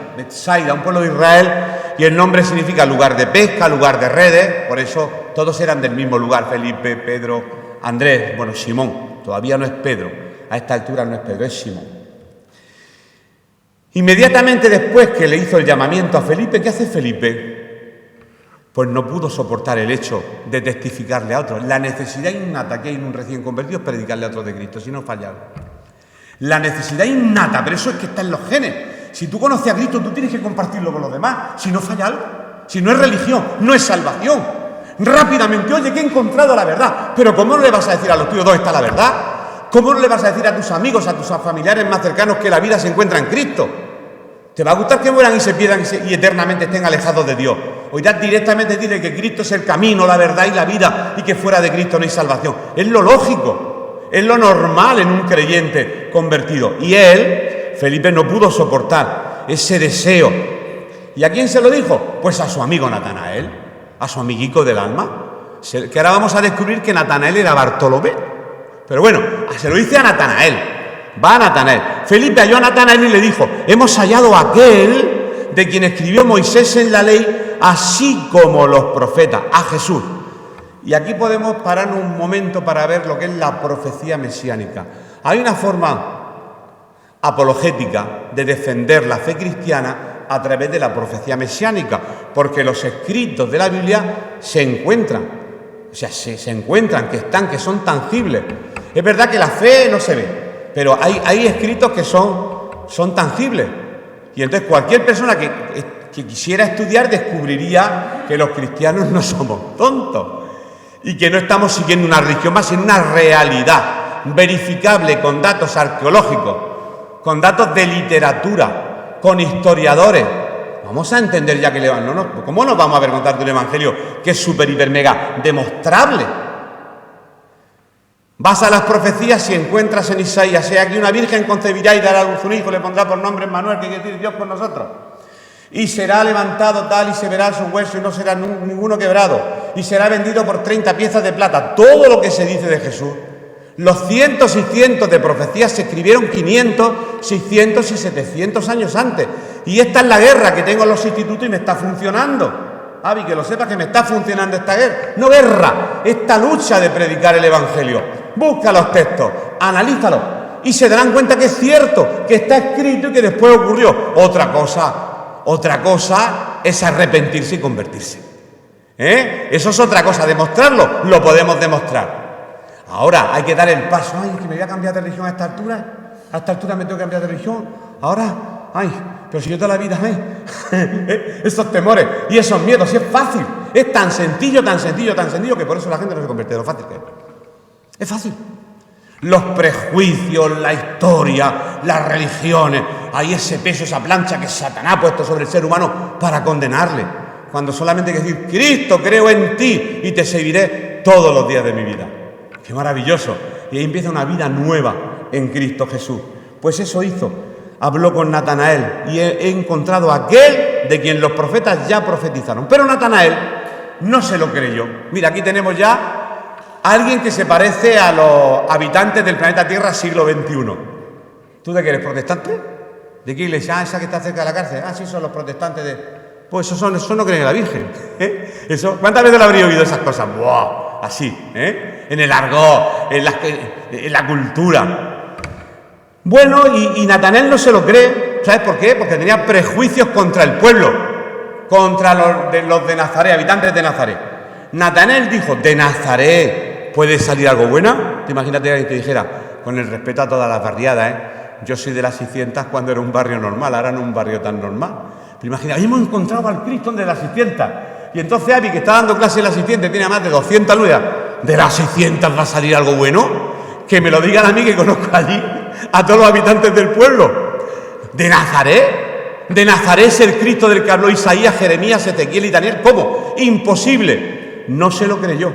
un pueblo de Israel, y el nombre significa lugar de pesca, lugar de redes, por eso todos eran del mismo lugar, Felipe, Pedro, Andrés, bueno, Simón, todavía no es Pedro. A esta altura no es Pedro, es Simón. Inmediatamente después que le hizo el llamamiento a Felipe, ¿qué hace Felipe? Pues no pudo soportar el hecho de testificarle a otros. La necesidad innata que hay en un recién convertido es predicarle a otros de Cristo, si no falla algo. La necesidad innata, pero eso es que está en los genes. Si tú conoces a Cristo, tú tienes que compartirlo con los demás, si no falla algo. Si no es religión, no es salvación. Rápidamente, oye, que he encontrado la verdad. Pero ¿cómo no le vas a decir a los tuyos dónde está la verdad? ¿Cómo no le vas a decir a tus amigos, a tus familiares más cercanos que la vida se encuentra en Cristo? ¿Te va a gustar que mueran y se pierdan y eternamente estén alejados de Dios? O irás directamente a decirle que Cristo es el camino, la verdad y la vida y que fuera de Cristo no hay salvación. Es lo lógico, es lo normal en un creyente convertido. Y él, Felipe, no pudo soportar ese deseo. ¿Y a quién se lo dijo? Pues a su amigo Natanael, a su amiguico del alma. Que ahora vamos a descubrir que Natanael era Bartolomé. Pero bueno, se lo dice a Natanael. Va a Natanael. Felipe halló a Natanael y le dijo, hemos hallado a aquel de quien escribió Moisés en la ley, así como los profetas, a Jesús. Y aquí podemos parar un momento para ver lo que es la profecía mesiánica. Hay una forma apologética de defender la fe cristiana a través de la profecía mesiánica, porque los escritos de la Biblia se encuentran, se encuentran, que están, que son tangibles. Es verdad que la fe no se ve, pero hay escritos que son tangibles. Y entonces cualquier persona que quisiera estudiar descubriría que los cristianos no somos tontos y que no estamos siguiendo una religión más, sino una realidad verificable con datos arqueológicos, con datos de literatura, con historiadores. Vamos a entender ya que el Evangelio, ¿cómo nos vamos a avergonzar de un Evangelio que es súper, hiper, mega demostrable? Vas a las profecías y encuentras en Isaías, he aquí una virgen concebirá y dará a luz un hijo, le pondrá por nombre Emmanuel, que quiere decir Dios con nosotros. Y será levantado tal y se verá su hueso y no será ninguno quebrado. Y será vendido por 30 piezas de plata. Todo lo que se dice de Jesús. Los cientos y cientos de profecías se escribieron 500, 600 y 700 años antes. Y esta es la guerra que tengo en los institutos y me está funcionando. Avi, que lo sepas que me está funcionando esta guerra. No guerra, esta lucha de predicar el Evangelio. Busca los textos, analízalos y se darán cuenta que es cierto, que está escrito y que después ocurrió. Otra cosa es arrepentirse y convertirse. Eso es otra cosa, demostrarlo, lo podemos demostrar. Ahora hay que dar el paso. Ay, que me voy a cambiar de religión a esta altura me tengo que cambiar de religión. Ahora, pero si yo toda la vida, esos temores y esos miedos, si es fácil, es tan sencillo, que por eso la gente no se convierte, lo fácil que es. Es fácil. Los prejuicios, la historia, las religiones, hay ese peso, esa plancha que Satanás ha puesto sobre el ser humano para condenarle. Cuando solamente hay que decir, Cristo, creo en ti y te seguiré todos los días de mi vida. ¡Qué maravilloso! Y ahí empieza una vida nueva en Cristo Jesús. Pues eso hizo. Habló con Natanael y he encontrado a aquel de quien los profetas ya profetizaron. Pero Natanael no se lo creyó. Mira, aquí tenemos ya alguien que se parece a los habitantes del planeta Tierra siglo XXI. ¿Tú de qué eres, protestante? ¿De qué iglesia? Ah, esa que está cerca de la cárcel. Ah, sí, son los protestantes de... Pues esos no creen en la Virgen. Eso, ¿cuántas veces lo habría oído esas cosas? ¡Buah! Así, en el argot, en la cultura. Bueno, y Natanael no se lo cree. ¿Sabes por qué? Porque tenía prejuicios contra el pueblo, contra los de Nazaret, habitantes de Nazaret. Natanael dijo, ¿de Nazaret puede salir algo bueno? Te imagínate que alguien te dijera, con el respeto a todas las barriadas, yo soy de las 600 cuando era un barrio normal, ahora no un barrio tan normal. Pero imagina, hemos encontrado al Cristo de las 600. Y entonces Avi, que está dando clase en las 600, tiene más de 200 alumnas. ¿De las 600 va a salir algo bueno? Que me lo digan a mí, que conozco allí a todos los habitantes del pueblo. ¿De Nazaret? ¿De Nazaret es el Cristo del que habló Isaías, Jeremías, Ezequiel y Daniel? ¿Cómo? Imposible. No se lo creyó.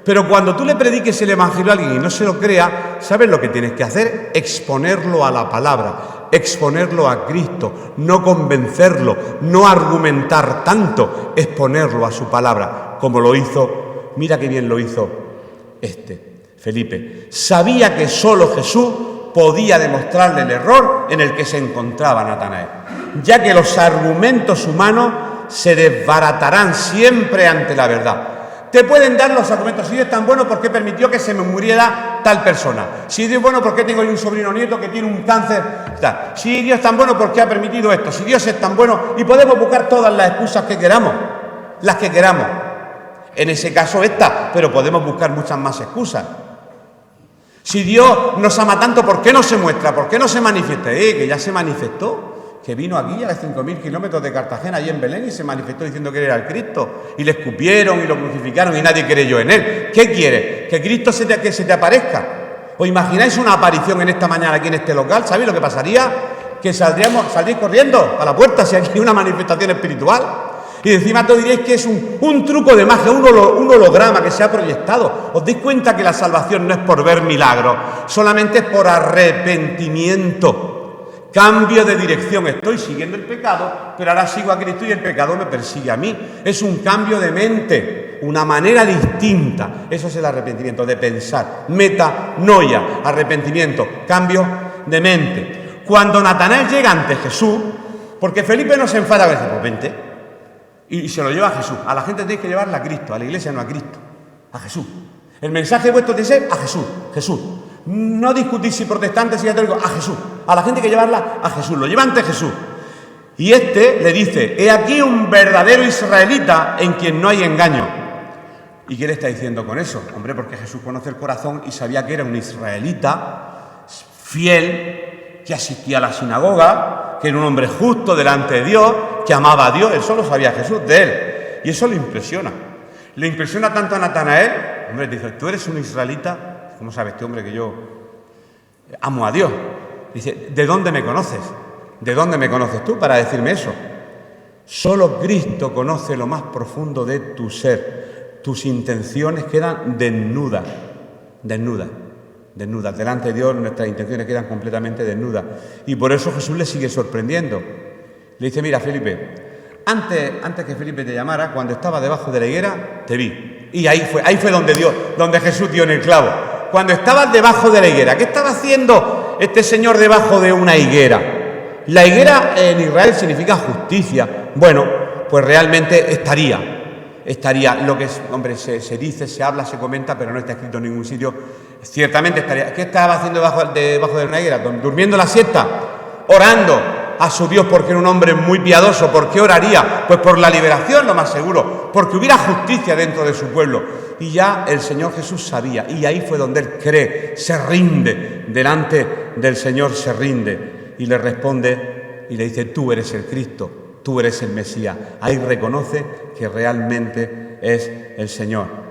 Pero cuando tú le prediques el Evangelio a alguien y no se lo crea, ¿sabes lo que tienes que hacer? Exponerlo a la palabra, exponerlo a Cristo, no convencerlo, no argumentar tanto, exponerlo a su palabra, como lo hizo, mira qué bien lo hizo Felipe. Sabía que solo Jesús podía demostrarle el error en el que se encontraba Natanael, ya que los argumentos humanos se desbaratarán siempre ante la verdad. Te pueden dar los argumentos. Si Dios es tan bueno, ¿por qué permitió que se me muriera tal persona? Si Dios es bueno, ¿por qué tengo yo un sobrino nieto que tiene un cáncer? Si Dios es tan bueno, ¿por qué ha permitido esto? Si Dios es tan bueno, y podemos buscar todas las excusas que queramos, las que queramos. En ese caso esta, pero podemos buscar muchas más excusas. Si Dios nos ama tanto, ¿por qué no se muestra? ¿Por qué no se manifiesta? Que ya se manifestó. Que vino aquí a los 5.000 kilómetros de Cartagena, allí en Belén, y se manifestó diciendo que él era el Cristo. Y le escupieron y lo crucificaron y nadie creyó en él. ¿Qué quiere? ¿Que Cristo se te aparezca? ¿Os imagináis una aparición en esta mañana aquí en este local? ¿Sabéis lo que pasaría? Que saldréis corriendo a la puerta si aquí hay una manifestación espiritual. Y encima te diréis que es un truco de magia, un holograma que se ha proyectado. ¿Os dais cuenta que la salvación no es por ver milagros? Solamente es por arrepentimiento. Cambio de dirección, estoy siguiendo el pecado, pero ahora sigo a Cristo y el pecado me persigue a mí. Es un cambio de mente, una manera distinta. Eso es el arrepentimiento, de pensar. Metanoia, arrepentimiento, cambio de mente. Cuando Natanael llega ante Jesús, porque Felipe no se enfada, dice, pues vente, y se lo lleva a Jesús. A la gente tenéis que llevarla a Cristo, a la iglesia no a Cristo, a Jesús. El mensaje vuestro tiene que ser a Jesús, Jesús. No discutís si protestantes, si católicos, a Jesús. A la gente hay que llevarla a Jesús, lo lleva ante Jesús. Y le dice, he aquí un verdadero israelita en quien no hay engaño. ¿Y qué le está diciendo con eso? Hombre, porque Jesús conoce el corazón y sabía que era un israelita fiel, que asistía a la sinagoga, que era un hombre justo delante de Dios, que amaba a Dios. Él solo sabía Jesús de él. Y eso le impresiona. Le impresiona tanto a Natanael. Hombre, dice, tú eres un israelita. ¿Cómo sabe este hombre que yo amo a Dios? Dice, ¿de dónde me conoces? ¿De dónde me conoces tú para decirme eso? Solo Cristo conoce lo más profundo de tu ser. Tus intenciones quedan desnudas. Delante de Dios nuestras intenciones quedan completamente desnudas. Y por eso Jesús le sigue sorprendiendo. Le dice, mira, Felipe, antes que Felipe te llamara, cuando estaba debajo de la higuera, te vi. Y ahí fue donde Jesús dio en el clavo. Cuando estabas debajo de la higuera, ¿qué estaba haciendo este señor debajo de una higuera? La higuera en Israel significa justicia. Bueno, pues realmente estaría lo que es, hombre, se dice, se habla, se comenta, pero no está escrito en ningún sitio. Ciertamente estaría. ¿Qué estaba haciendo debajo de una higuera? Durmiendo la siesta, orando a su Dios, porque era un hombre muy piadoso. ¿Por qué oraría? Pues por la liberación, lo más seguro, porque hubiera justicia dentro de su pueblo. Y ya el Señor Jesús sabía, y ahí fue donde él cree, se rinde, delante del Señor se rinde, y le responde, y le dice, tú eres el Cristo, tú eres el Mesías. Ahí reconoce que realmente es el Señor.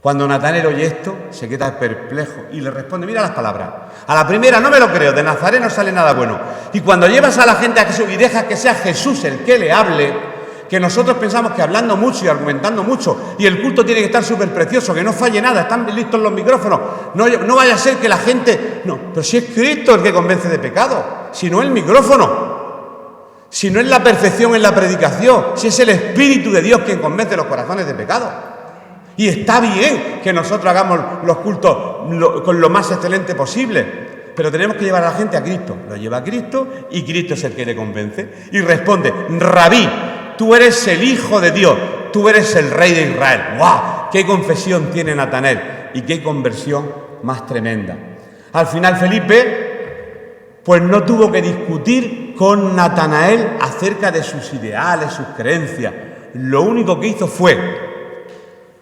Cuando Natanael oye esto, se queda perplejo y le responde, mira las palabras. A la primera, no me lo creo, de Nazaret no sale nada bueno. Y cuando llevas a la gente a Jesús y dejas que sea Jesús el que le hable, que nosotros pensamos que hablando mucho y argumentando mucho, y el culto tiene que estar súper precioso, que no falle nada, están listos los micrófonos, no vaya a ser que la gente... No, pero si es Cristo el que convence de pecado, si no el micrófono, si no es la perfección en la predicación, si es el Espíritu de Dios quien convence los corazones de pecado. Y está bien que nosotros hagamos los cultos con lo más excelente posible. pero tenemos que llevar a la gente a Cristo. Lo lleva a Cristo y Cristo es el que le convence. Y responde, Rabí, tú eres el Hijo de Dios, tú eres el Rey de Israel. ¡Guau! ¡Qué confesión tiene Natanael! Y qué conversión más tremenda. Al final Felipe, pues no tuvo que discutir con Natanael acerca de sus ideales, sus creencias. Lo único que hizo fue,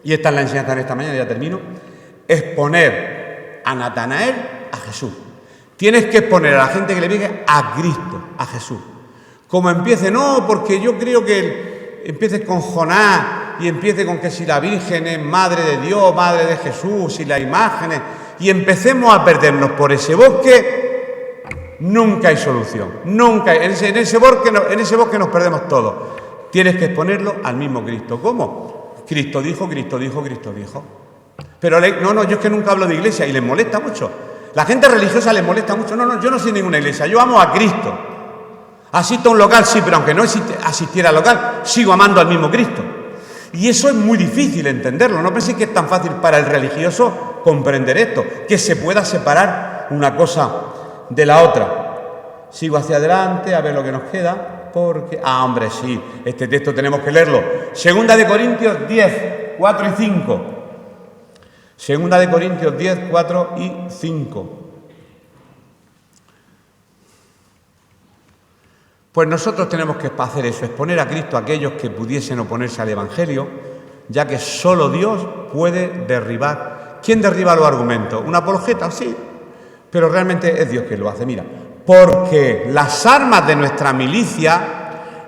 y esta es la enseñanza de esta mañana, ya termino, exponer a Natanael a Jesús. Tienes que exponer a la gente que le viene a Cristo, a Jesús. Como empiece, no, porque yo creo que empieces con Jonás y empiece con que si la Virgen es Madre de Dios, Madre de Jesús y las imágenes, y empecemos a perdernos por ese bosque, nunca hay solución. Nunca hay, en ese bosque nos perdemos todos. Tienes que exponerlo al mismo Cristo. ¿Cómo? Cristo dijo, Cristo dijo, Cristo dijo. Pero no, yo es que nunca hablo de iglesia y les molesta mucho. La gente religiosa les molesta mucho. No, yo no soy ninguna iglesia, yo amo a Cristo. Asisto a un local, sí, pero aunque no asistiera al local, sigo amando al mismo Cristo. Y eso es muy difícil entenderlo. No penséis que es tan fácil para el religioso comprender esto, que se pueda separar una cosa de la otra. Sigo hacia adelante, a ver lo que nos queda, porque... hombre, sí, este texto tenemos que leerlo. Segunda de Corintios 10, 4 y 5. Segunda de Corintios 10, 4 y 5. Pues nosotros tenemos que hacer eso, exponer a Cristo a aquellos que pudiesen oponerse al Evangelio, ya que solo Dios puede derribar. ¿Quién derriba los argumentos? ¿Un apologeta? Sí, pero realmente es Dios quien lo hace. Mira, porque las armas de nuestra milicia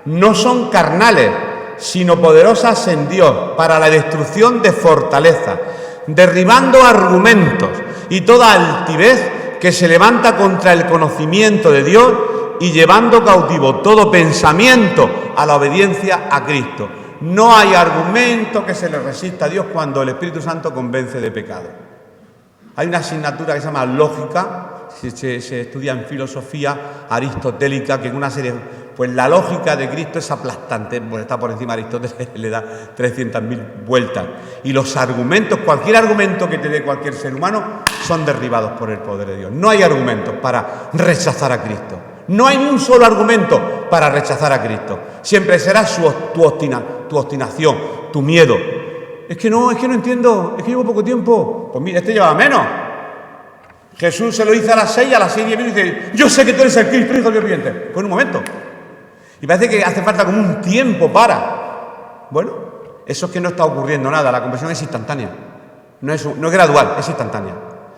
no son carnales, sino poderosas en Dios para la destrucción de fortalezas, derribando argumentos y toda altivez que se levanta contra el conocimiento de Dios y llevando cautivo todo pensamiento a la obediencia a Cristo. No hay argumento que se le resista a Dios cuando el Espíritu Santo convence de pecado. Hay una asignatura que se llama lógica, se estudia en filosofía aristotélica, que en una serie... Pues la lógica de Cristo es aplastante, pues está por encima de Aristóteles, le da 300.000 vueltas. Y los argumentos, cualquier argumento que te dé cualquier ser humano, son derribados por el poder de Dios. No hay argumentos para rechazar a Cristo. No hay ni un solo argumento para rechazar a Cristo. Siempre será tu obstinación, tu miedo. Es que no entiendo, es que llevo poco tiempo. Pues mira, este lleva menos. Jesús se lo dice a las 6, a las 6:10 y dice, yo sé que tú eres el Cristo, hijo del Dios viviente. Pues en un momento. Y parece que hace falta como un tiempo para. Bueno, eso es que no está ocurriendo nada. La conversión es instantánea. No es gradual, es instantánea.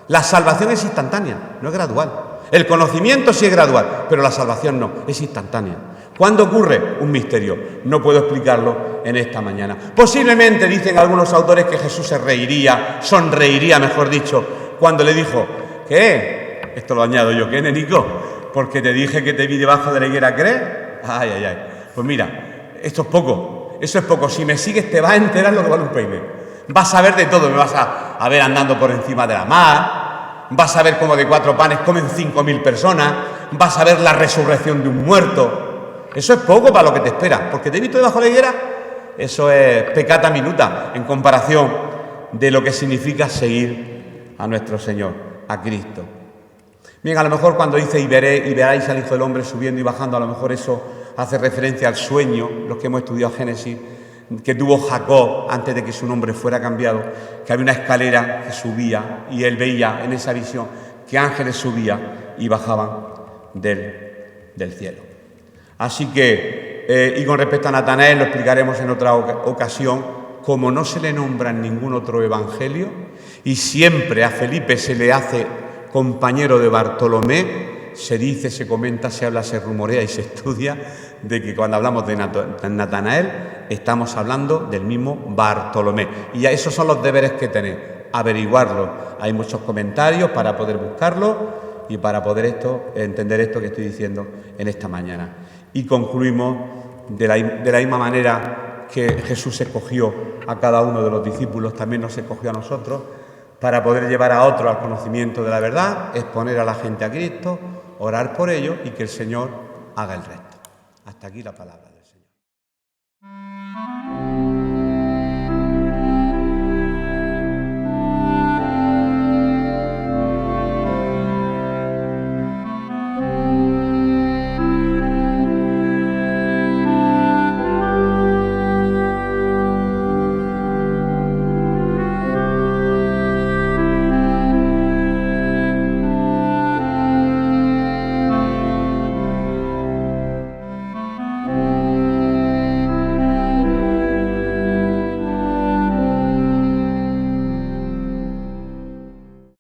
La salvación es instantánea, no es gradual. El conocimiento sí es gradual, pero la salvación no, es instantánea. ¿Cuándo ocurre? Un misterio. No puedo explicarlo en esta mañana. Posiblemente dicen algunos autores que Jesús se reiría, sonreiría, mejor dicho, cuando le dijo, ¿qué? Esto lo añado yo, ¿qué, nenico? Porque te dije que te vi debajo de la higuera, ¿crees? Ay. Pues mira, esto es poco, eso es poco. Si me sigues te vas a enterar lo que vale un peine. Vas a ver de todo, me vas a ver andando por encima de la mar, vas a ver cómo de 4 panes comen 5.000 personas, vas a ver la resurrección de un muerto. Eso es poco para lo que te espera, porque te he visto debajo de la higuera, eso es peccata minuta en comparación de lo que significa seguir a nuestro Señor, a Cristo. Bien, a lo mejor cuando dice y veráis al Hijo del Hombre subiendo y bajando, a lo mejor eso hace referencia al sueño, los que hemos estudiado Génesis, que tuvo Jacob antes de que su nombre fuera cambiado, que había una escalera que subía y él veía en esa visión que ángeles subían y bajaban del cielo. Así que, y con respecto a Natanael, lo explicaremos en otra ocasión, como no se le nombra en ningún otro evangelio y siempre a Felipe se le hace compañero de Bartolomé, se dice, se comenta, se habla, se rumorea y se estudia de que cuando hablamos de Natanael estamos hablando del mismo Bartolomé. Y ya esos son los deberes que tenéis, averiguarlo. Hay muchos comentarios para poder buscarlo y para poder entender esto que estoy diciendo en esta mañana. Y concluimos de la misma manera que Jesús escogió a cada uno de los discípulos, también nos escogió a nosotros, para poder llevar a otros al conocimiento de la verdad, exponer a la gente a Cristo, orar por ellos y que el Señor haga el resto. Hasta aquí la palabra.